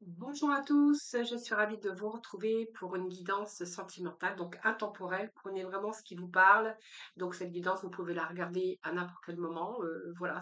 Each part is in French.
Bonjour à tous, je suis ravie de vous retrouver pour une guidance sentimentale, donc intemporelle. Prenez vraiment ce qui vous parle. Donc cette guidance, vous pouvez la regarder à n'importe quel moment. Voilà,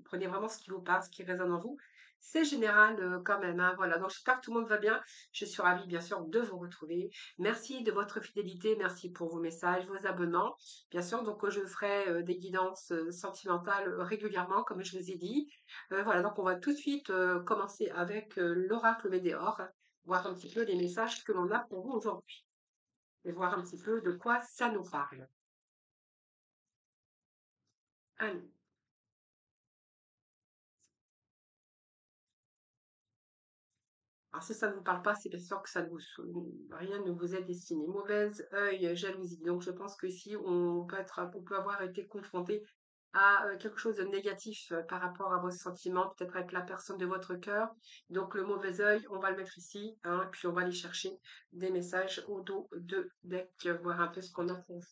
prenez vraiment ce qui vous parle, ce qui résonne en vous. C'est général quand même, hein, voilà. Donc j'espère que tout le monde va bien. Je suis ravie bien sûr de vous retrouver. Merci de votre fidélité, merci pour vos messages, vos abonnements. Bien sûr, donc je ferai des guidances sentimentales régulièrement, comme je vous ai dit. Voilà, donc on va tout de suite commencer avec l'oracle Médéor, voir un petit peu les messages que l'on a pour vous aujourd'hui et voir un petit peu de quoi ça nous parle. Alors, si ça ne vous parle pas, c'est bien sûr que rien ne vous est destiné. Mauvaise œil, jalousie. Donc je pense que si on peut avoir été confronté à quelque chose de négatif par rapport à vos sentiments, peut-être avec la personne de votre cœur. Donc le mauvais œil, on va le mettre ici, hein, puis on va aller chercher des messages au dos de deck, voir un peu ce qu'on a pour vous.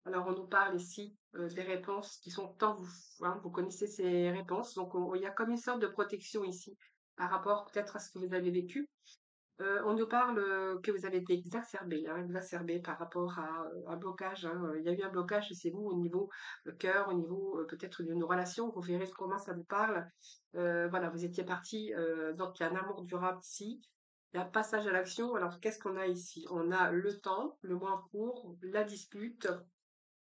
Alors on nous parle ici des réponses qui sont en vous, hein. Vous connaissez ces réponses, donc il y a comme une sorte de protection ici par rapport peut-être à ce que vous avez vécu. On nous parle que vous avez été exacerbé, hein, exacerbé par rapport à un blocage, hein. Il y a eu un blocage chez vous au niveau cœur, au niveau peut-être d'une relation. Vous verrez comment ça vous parle. Voilà, vous étiez parti, donc il y a un amour durable ici. Il y a un passage à l'action. Alors, qu'est-ce qu'on a ici? On a le temps, le moins court, la dispute.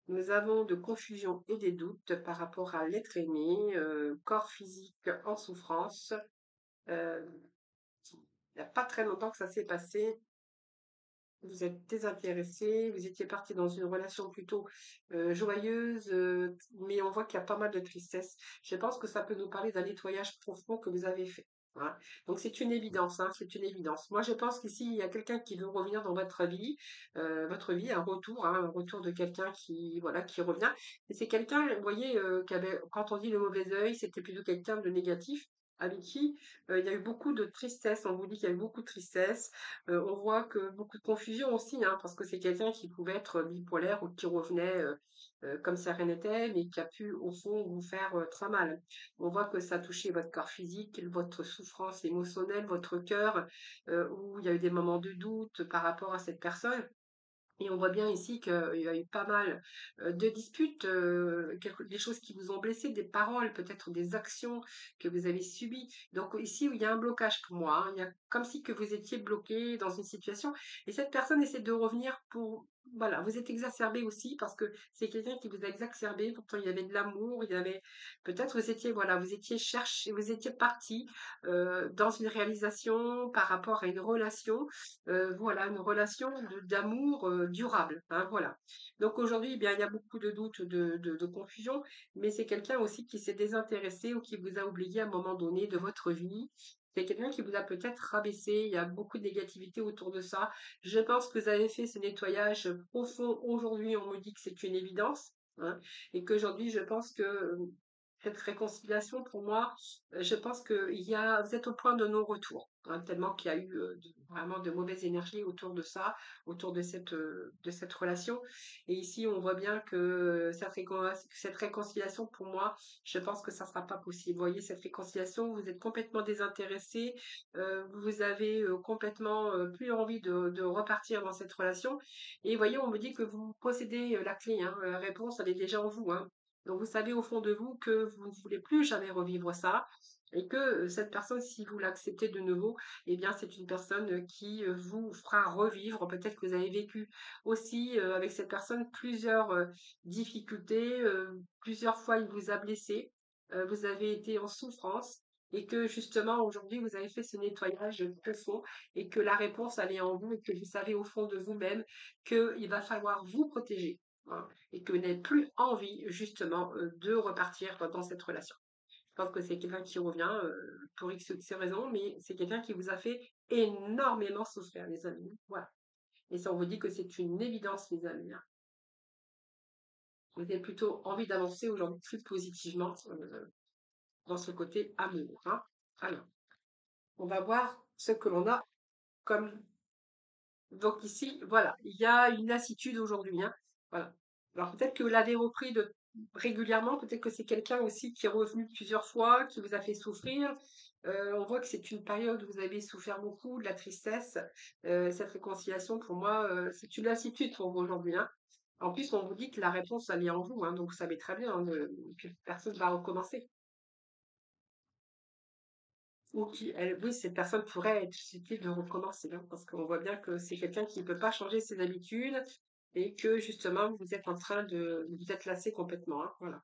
Nous avons de confusion et des doutes par rapport à l'être aimé, corps physique en souffrance. Euh, il n'y a pas très longtemps que ça s'est passé. Vous êtes désintéressé, vous étiez parti dans une relation plutôt joyeuse, mais on voit qu'il y a pas mal de tristesse. Je pense que ça peut nous parler d'un nettoyage profond que vous avez fait. Voilà. Donc c'est une évidence, hein, c'est une évidence. Moi je pense qu'ici il y a quelqu'un qui veut revenir dans votre vie, un retour, hein, un retour de quelqu'un qui voilà qui revient. Et c'est quelqu'un, vous voyez, quand on dit le mauvais œil, c'était plutôt quelqu'un de négatif avec qui il y a eu beaucoup de tristesse. On vous dit qu'il y a eu beaucoup de tristesse. On voit que beaucoup de confusion aussi, hein, parce que c'est quelqu'un qui pouvait être bipolaire ou qui revenait comme si rien n'était, mais qui a pu, au fond, vous faire très mal. On voit que ça a touché votre corps physique, votre souffrance émotionnelle, votre cœur, où il y a eu des moments de doute par rapport à cette personne. Et on voit bien ici qu'il y a eu pas mal de disputes, des choses qui vous ont blessé, des paroles, peut-être des actions que vous avez subies. Donc ici, il y a un blocage pour moi, hein. Il y a comme si que vous étiez bloqué dans une situation et cette personne essaie de revenir pour... Voilà, vous êtes exacerbé aussi parce que c'est quelqu'un qui vous a exacerbé. Pourtant, il y avait de l'amour, il y avait peut-être vous étiez voilà, vous étiez cherché, vous étiez parti dans une réalisation par rapport à une relation voilà, une relation d'amour durable, hein, voilà. Donc aujourd'hui, eh bien, il y a beaucoup de doutes, de confusion, mais c'est quelqu'un aussi qui s'est désintéressé ou qui vous a oublié à un moment donné de votre vie. C'est quelqu'un qui vous a peut-être rabaissé, il y a beaucoup de négativité autour de ça. Je pense que vous avez fait ce nettoyage profond. Aujourd'hui, on me dit que c'est une évidence, hein, et qu'aujourd'hui, je pense que cette réconciliation, pour moi, je pense que vous êtes au point de non-retour, hein, tellement qu'il y a eu vraiment de mauvaises énergies autour de ça, autour de cette relation. Et ici, on voit bien que cette réconciliation, pour moi, je pense que ça ne sera pas possible. Vous voyez, cette réconciliation, vous êtes complètement désintéressé, vous avez complètement plus envie de repartir dans cette relation. Et vous voyez, on me dit que vous possédez la clé, hein, la réponse, elle est déjà en vous, hein. Donc vous savez au fond de vous que vous ne voulez plus jamais revivre ça et que cette personne, si vous l'acceptez de nouveau, eh bien c'est une personne qui vous fera revivre. Peut-être que vous avez vécu aussi avec cette personne plusieurs difficultés, plusieurs fois il vous a blessé, vous avez été en souffrance et que justement aujourd'hui vous avez fait ce nettoyage profond et que la réponse elle est en vous et que vous savez au fond de vous-même qu'il va falloir vous protéger, hein, et que vous n'avez plus envie justement de repartir dans cette relation. Je pense que c'est quelqu'un qui revient pour X ou X raisons, mais c'est quelqu'un qui vous a fait énormément souffrir, les amis. Voilà. Et ça, on vous dit que c'est une évidence, les amis, hein. Vous avez plutôt envie d'avancer aujourd'hui plus positivement dans ce côté amour, hein. Alors, on va voir ce que l'on a comme... Donc ici, voilà, il y a une lassitude aujourd'hui, hein. Voilà. Alors peut-être que vous l'avez repris régulièrement, peut-être que c'est quelqu'un aussi qui est revenu plusieurs fois, qui vous a fait souffrir. On voit que c'est une période où vous avez souffert beaucoup, de la tristesse. Cette réconciliation, pour moi, c'est une lassitude pour vous aujourd'hui, hein. En plus, on vous dit que la réponse, elle est en vous, hein, donc vous savez très bien, hein, que personne va recommencer. Ou oui, cette personne pourrait être susceptible de recommencer, hein, parce qu'on voit bien que c'est quelqu'un qui ne peut pas changer ses habitudes et que justement, vous êtes en train de vous êtes lassé complètement, hein, voilà.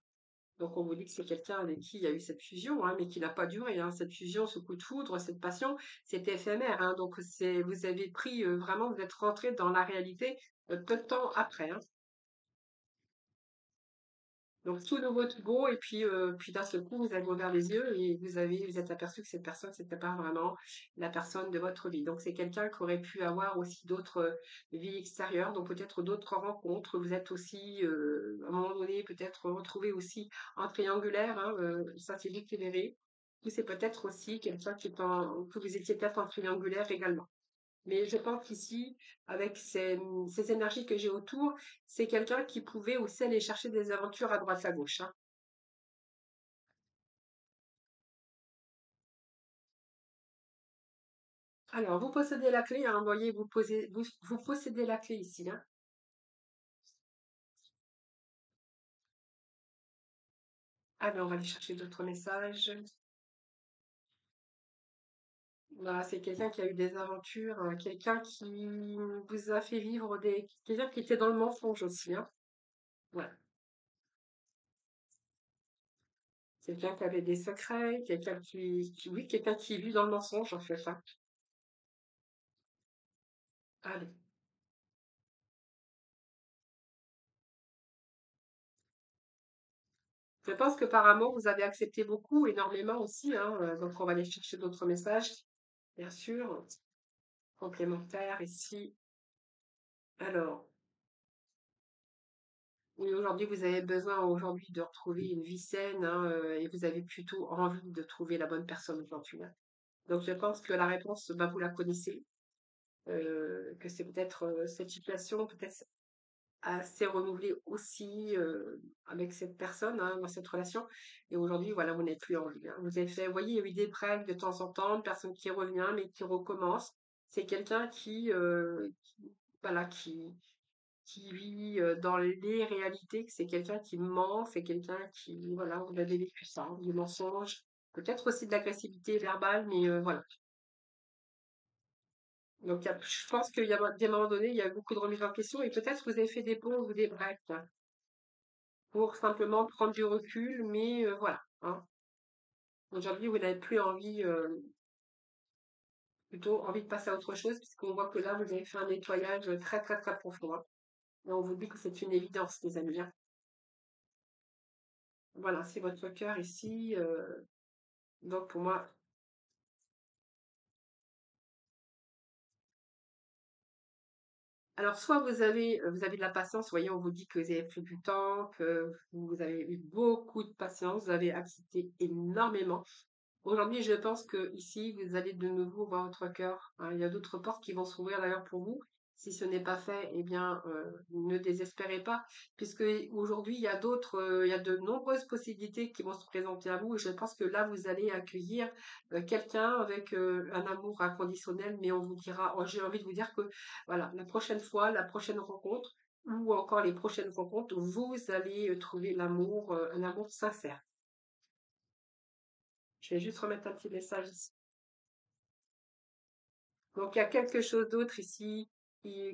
Donc on vous dit que c'est quelqu'un avec qui il y a eu cette fusion, hein, mais qui n'a pas duré, hein. Cette fusion, ce coup de foudre, cette passion, c'était éphémère, hein. Donc vous avez pris vraiment, vous êtes rentré dans la réalité peu de temps après, hein. Donc tout nouveau, tout beau, et puis d'un seul coup, vous avez ouvert les yeux et vous êtes aperçu que cette personne, c'était pas vraiment la personne de votre vie. Donc c'est quelqu'un qui aurait pu avoir aussi d'autres vies extérieures, donc peut-être d'autres rencontres. Vous êtes aussi, à un moment donné, peut-être retrouvé aussi en triangulaire, hein, ça c'est vite libéré. Ou c'est peut-être aussi quelqu'un que vous étiez peut-être en triangulaire également. Mais je pense qu'ici, avec ces énergies que j'ai autour, c'est quelqu'un qui pouvait aussi aller chercher des aventures à droite à gauche, hein. Alors, vous possédez la clé, hein, voyez, vous possédez la clé ici, hein. Alors, on va aller chercher d'autres messages. Voilà, c'est quelqu'un qui a eu des aventures, quelqu'un qui vous a fait vivre quelqu'un qui était dans le mensonge aussi, hein. Voilà. Quelqu'un qui avait des secrets, oui, quelqu'un qui vit dans le mensonge, en fait, hein. Allez. Je pense que par amour, vous avez accepté beaucoup, énormément aussi, hein, donc on va aller chercher d'autres messages, bien sûr, complémentaires ici. Alors, oui, aujourd'hui, vous avez besoin aujourd'hui de retrouver une vie saine, hein, et vous avez plutôt envie de trouver la bonne personne aujourd'hui, hein. Donc, je pense que la réponse, bah, vous la connaissez, que c'est peut-être cette situation, peut-être assez renouvelée aussi avec cette personne, hein, dans cette relation. Et aujourd'hui, voilà, vous n'êtes plus en vie, hein. Vous avez fait, vous voyez, il y a eu des breaks de temps en temps, une personne qui revient, mais qui recommence. C'est quelqu'un voilà, qui vit dans les réalités, que c'est quelqu'un qui ment, c'est quelqu'un qui, voilà, vous avez vécu ça, hein, du mensonge, peut-être aussi de l'agressivité verbale, mais voilà. Donc, je pense qu'il y a des moments donnés, il y a beaucoup de remises en question et peut-être vous avez fait des pauses ou des breaks, hein, pour simplement prendre du recul, mais voilà, hein. Aujourd'hui, vous n'avez plus envie, plutôt envie de passer à autre chose, puisqu'on voit que là, vous avez fait un nettoyage très, très, très profond, hein. Et on vous dit que c'est une évidence, les amis, hein. Voilà, c'est votre cœur ici. Donc, pour moi, alors, soit vous avez de la patience, vous voyez, on vous dit que vous avez pris du temps, que vous avez eu beaucoup de patience, vous avez accepté énormément. Aujourd'hui, je pense que ici, vous allez de nouveau voir votre cœur, hein. Il y a d'autres portes qui vont s'ouvrir d'ailleurs pour vous. Si ce n'est pas fait, eh bien, ne désespérez pas, puisque aujourd'hui, il y a de nombreuses possibilités qui vont se présenter à vous. Et je pense que là, vous allez accueillir quelqu'un avec un amour inconditionnel, mais on vous dira, oh, j'ai envie de vous dire que, voilà, la prochaine fois, la prochaine rencontre, ou encore les prochaines rencontres, vous allez trouver l'amour, un amour sincère. Je vais juste remettre un petit message ici. Donc, il y a quelque chose d'autre ici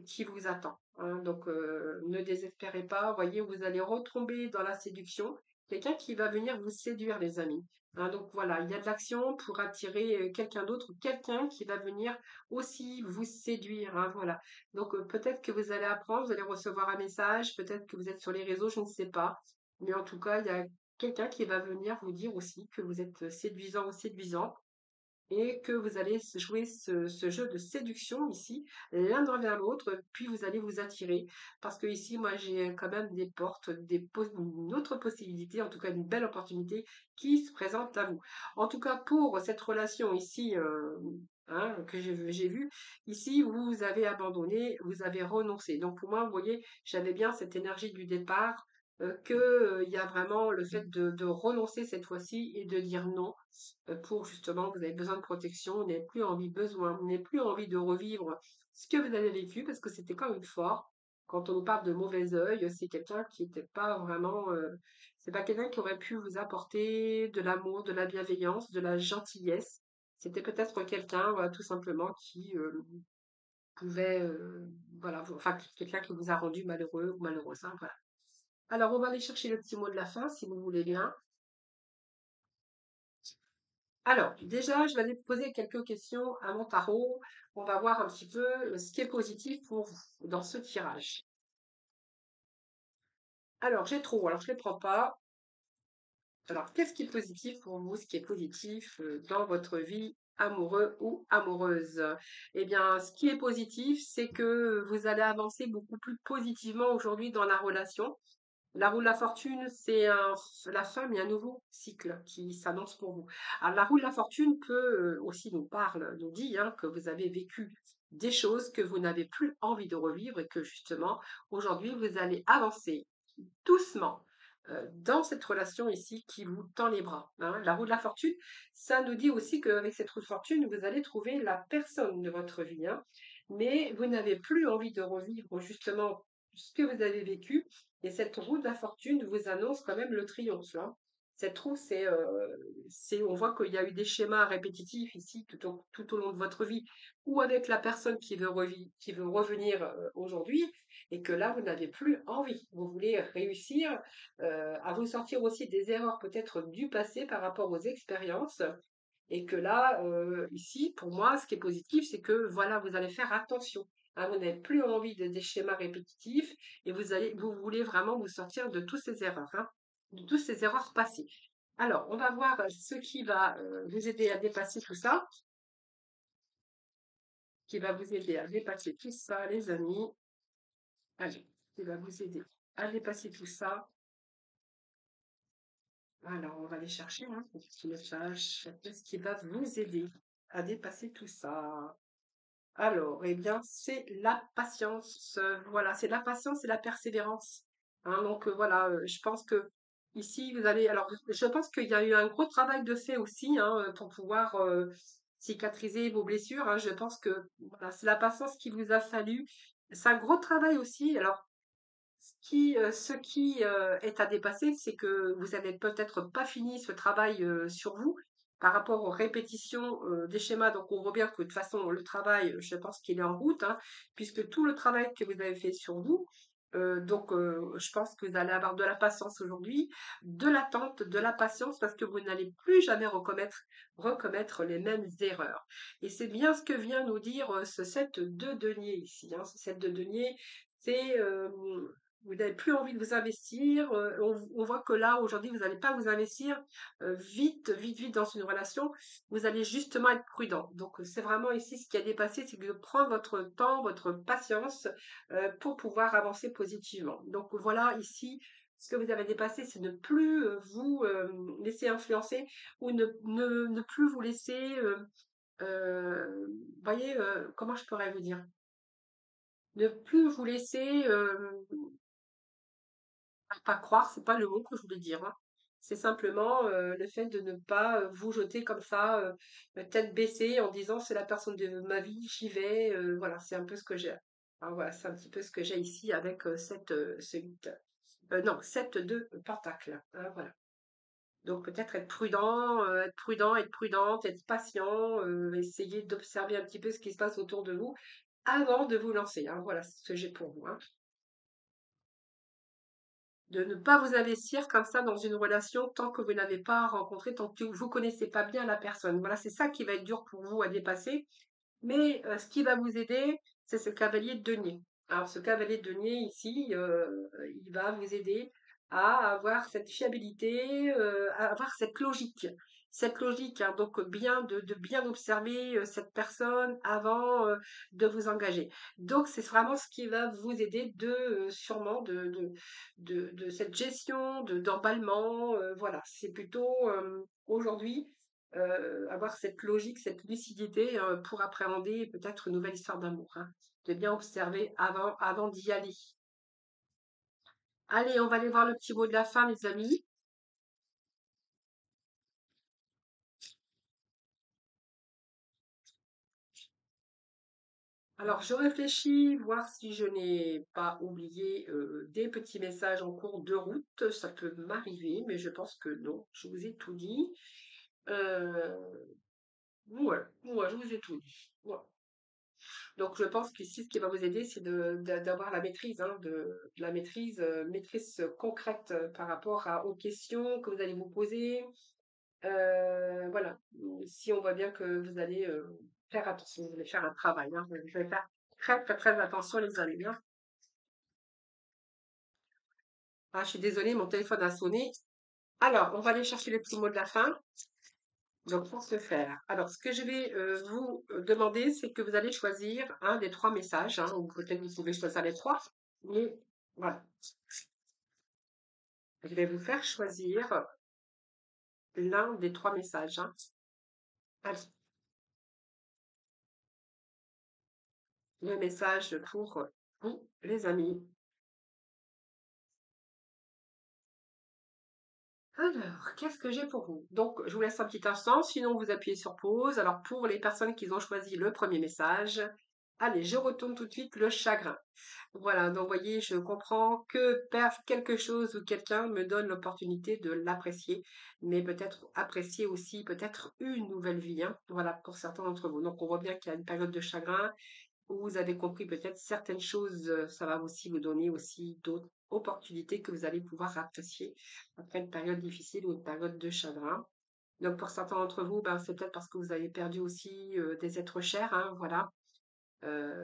qui vous attend, hein. Donc, ne désespérez pas. Voyez, vous allez retomber dans la séduction. Quelqu'un qui va venir vous séduire, les amis, hein. Donc, voilà, il y a de l'action pour attirer quelqu'un d'autre, quelqu'un qui va venir aussi vous séduire, hein, voilà. Donc, peut-être que vous allez apprendre, vous allez recevoir un message, peut-être que vous êtes sur les réseaux, je ne sais pas. Mais en tout cas, il y a quelqu'un qui va venir vous dire aussi que vous êtes séduisant ou séduisante et que vous allez jouer ce jeu de séduction ici, l'un envers l'autre, puis vous allez vous attirer. Parce que ici, moi, j'ai quand même des portes, une autre possibilité, en tout cas une belle opportunité qui se présente à vous. En tout cas, pour cette relation ici, hein, que j'ai vue, ici, vous avez abandonné, vous avez renoncé. Donc pour moi, vous voyez, j'avais bien cette énergie du départ. que, il y a vraiment le fait de renoncer cette fois-ci et de dire non, pour justement vous avez besoin de protection, vous n'avez plus vous n'avez plus envie de revivre ce que vous avez vécu parce que c'était quand même fort. Quand on nous parle de mauvais œil, c'est quelqu'un qui était pas vraiment, c'est pas quelqu'un qui aurait pu vous apporter de l'amour, de la bienveillance, de la gentillesse. C'était peut-être quelqu'un, voilà, tout simplement qui, pouvait, voilà, enfin quelqu'un qui vous a rendu malheureux ou malheureuse, hein, voilà. Alors, on va aller chercher le petit mot de la fin, si vous voulez bien. Alors, déjà, je vais aller poser quelques questions à mon tarot. On va voir un petit peu ce qui est positif pour vous dans ce tirage. Alors, j'ai trop, alors je ne les prends pas. Alors, qu'est-ce qui est positif pour vous, ce qui est positif dans votre vie amoureux ou amoureuse? Eh bien, ce qui est positif, c'est que vous allez avancer beaucoup plus positivement aujourd'hui dans la relation. La roue de la fortune, c'est la fin, mais un nouveau cycle qui s'annonce pour vous. Alors, la roue de la fortune peut aussi nous dit hein, que vous avez vécu des choses que vous n'avez plus envie de revivre et que justement, aujourd'hui, vous allez avancer doucement dans cette relation ici qui vous tend les bras, hein. La roue de la fortune, ça nous dit aussi qu'avec cette roue de fortune, vous allez trouver la personne de votre vie, hein, mais vous n'avez plus envie de revivre justement ce que vous avez vécu. Et cette roue de la fortune vous annonce quand même le triomphe, hein. Cette roue, on voit qu'il y a eu des schémas répétitifs ici tout au long de votre vie, ou avec la personne qui veut revenir aujourd'hui, et que là, vous n'avez plus envie. Vous voulez réussir à vous sortir aussi des erreurs peut-être du passé par rapport aux expériences. Et que là, ici, pour moi, ce qui est positif, c'est que voilà, vous allez faire attention, hein. Vous n'avez plus envie des schémas répétitifs et vous voulez vraiment vous sortir de toutes ces erreurs, hein, de toutes ces erreurs passées. Alors, on va voir ce qui va vous aider à dépasser tout ça, qui va vous aider à dépasser tout ça, les amis. Allez, qui va vous aider à dépasser tout ça. Alors, on va aller chercher hein, un petit message. Qu'est-ce qui va vous aider à dépasser tout ça? Alors, eh bien, c'est la patience. Voilà, c'est la patience et la persévérance, hein. Donc, voilà, je pense que ici, vous allez. Alors, je pense qu'il y a eu un gros travail de fait aussi hein, pour pouvoir cicatriser vos blessures, hein. Je pense que voilà, c'est la patience qu'il vous a fallu. C'est un gros travail aussi. Alors, ce qui est à dépasser, c'est que vous n'avez peut-être pas fini ce travail sur vous par rapport aux répétitions des schémas. Donc, on voit bien que de toute façon, le travail, je pense qu'il est en route, hein, puisque tout le travail que vous avez fait sur vous, je pense que vous allez avoir de la patience aujourd'hui, de l'attente, de la patience, parce que vous n'allez plus jamais recommettre les mêmes erreurs. Et c'est bien ce que vient nous dire ce 7 de denier ici, hein. Ce 7 de denier, c'est vous n'avez plus envie de vous investir. On voit que là, aujourd'hui, vous n'allez pas vous investir vite dans une relation. Vous allez justement être prudent. Donc, c'est vraiment ici ce qui a dépassé, c'est de prendre votre temps, votre patience pour pouvoir avancer positivement. Donc, voilà ici. Ce que vous avez dépassé, c'est ne plus vous laisser influencer ou ne plus vous laisser, voyez, comment je pourrais vous dire, ne plus vous laisser pas croire, c'est pas le mot que je voulais dire, hein. C'est simplement le fait de ne pas vous jeter comme ça, tête baissée, en disant c'est la personne de ma vie, j'y vais. Voilà, c'est un peu ce que j'ai. Alors voilà, c'est un petit peu ce que j'ai ici avec ce 8. Non, 7 de pentacle, hein, voilà. Donc peut-être être prudent, être prudente, être patient, essayer d'observer un petit peu ce qui se passe autour de vous avant de vous lancer, hein. Voilà ce que j'ai pour vous, hein. De ne pas vous investir comme ça dans une relation tant que vous n'avez pas rencontré, tant que vous connaissez pas bien la personne. Voilà, c'est ça qui va être dur pour vous à dépasser. Mais ce qui va vous aider, c'est ce cavalier de denier. Alors, ce cavalier de denier ici, il va vous aider à avoir cette fiabilité, à avoir cette logique. Cette logique, hein, donc bien de bien observer cette personne avant de vous engager. Donc, c'est vraiment ce qui va vous aider sûrement de cette gestion, d'emballement. Voilà, c'est plutôt aujourd'hui avoir cette logique, cette lucidité pour appréhender peut-être une nouvelle histoire d'amour, hein. De bien observer avant d'y aller. Allez, on va aller voir le petit mot de la fin, les amis. Alors, je réfléchis, voir si je n'ai pas oublié des petits messages en cours de route. Ça peut m'arriver, mais je pense que non. Je vous ai tout dit. Euh, ouais, ouais, je vous ai tout dit. Ouais. Donc, je pense qu'ici, ce qui va vous aider, c'est d'avoir la maîtrise, hein, de la maîtrise, maîtrise concrète par rapport aux questions que vous allez vous poser. Voilà. Si on voit bien que vous allez faire attention, vous allez faire un travail, hein. Vous allez faire très, très, très attention, les amis, hein. Ah, je suis désolée, mon téléphone a sonné. Alors, on va aller chercher le petit mot de la fin. Donc, pour ce faire, alors, ce que je vais vous demander, c'est que vous allez choisir un des trois messages, hein, ou peut-être vous pouvez choisir les trois, mais voilà. Je vais vous faire choisir l'un des trois messages, hein. Allez, le message pour vous, les amis. Alors, qu'est-ce que j'ai pour vous? Donc, je vous laisse un petit instant, sinon vous appuyez sur pause. Alors, pour les personnes qui ont choisi le premier message, allez, je retourne tout de suite le chagrin. Voilà, donc vous voyez, je comprends que perdre quelque chose ou quelqu'un me donne l'opportunité de l'apprécier, mais peut-être apprécier aussi peut-être une nouvelle vie, hein. Voilà, pour certains d'entre vous. Donc, on voit bien qu'il y a une période de chagrin où vous avez compris peut-être certaines choses, ça va aussi vous donner aussi d'autres opportunités que vous allez pouvoir apprécier après une période difficile ou une période de chagrin. Donc pour certains d'entre vous, ben, c'est peut-être parce que vous avez perdu aussi des êtres chers, hein, voilà.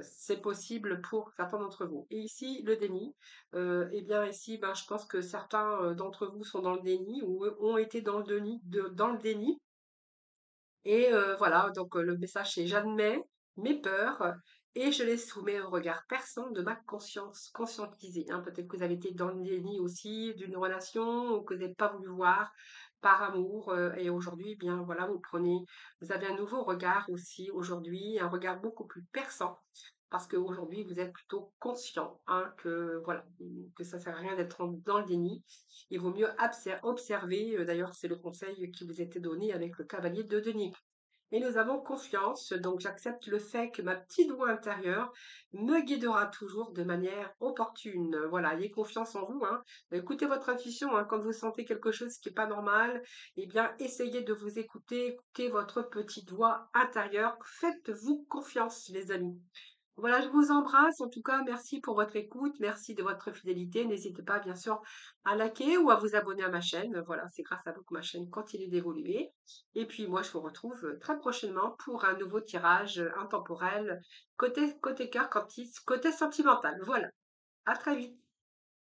C'est possible pour certains d'entre vous. Et ici, le déni. Eh bien, ici, ben, je pense que certains d'entre vous sont dans le déni ou ont été dans le déni, dans le déni. Et voilà, donc le message c'est j'admets mes peurs et je les soumets au regard perçant de ma conscience, conscientisée, hein. Peut-être que vous avez été dans le déni aussi d'une relation ou que vous n'avez pas voulu voir par amour et aujourd'hui, eh bien voilà, vous avez un nouveau regard aussi aujourd'hui, un regard beaucoup plus perçant parce qu'aujourd'hui vous êtes plutôt conscient, hein, que voilà, que ça sert à rien d'être dans le déni. Il vaut mieux observer, d'ailleurs c'est le conseil qui vous était donné avec le cavalier de denier. Et nous avons confiance, donc j'accepte le fait que ma petite voix intérieure me guidera toujours de manière opportune. Voilà, ayez confiance en vous, hein. Écoutez votre intuition, hein. Quand vous sentez quelque chose qui n'est pas normal, eh bien, essayez de vous écouter, écoutez votre petite voix intérieure. Faites-vous confiance, les amis. Voilà, je vous embrasse. En tout cas, merci pour votre écoute, merci de votre fidélité. N'hésitez pas, bien sûr, à liker ou à vous abonner à ma chaîne. Voilà, c'est grâce à vous que ma chaîne continue d'évoluer. Et puis, moi, je vous retrouve très prochainement pour un nouveau tirage intemporel côté cœur, côté sentimental. Voilà, à très vite.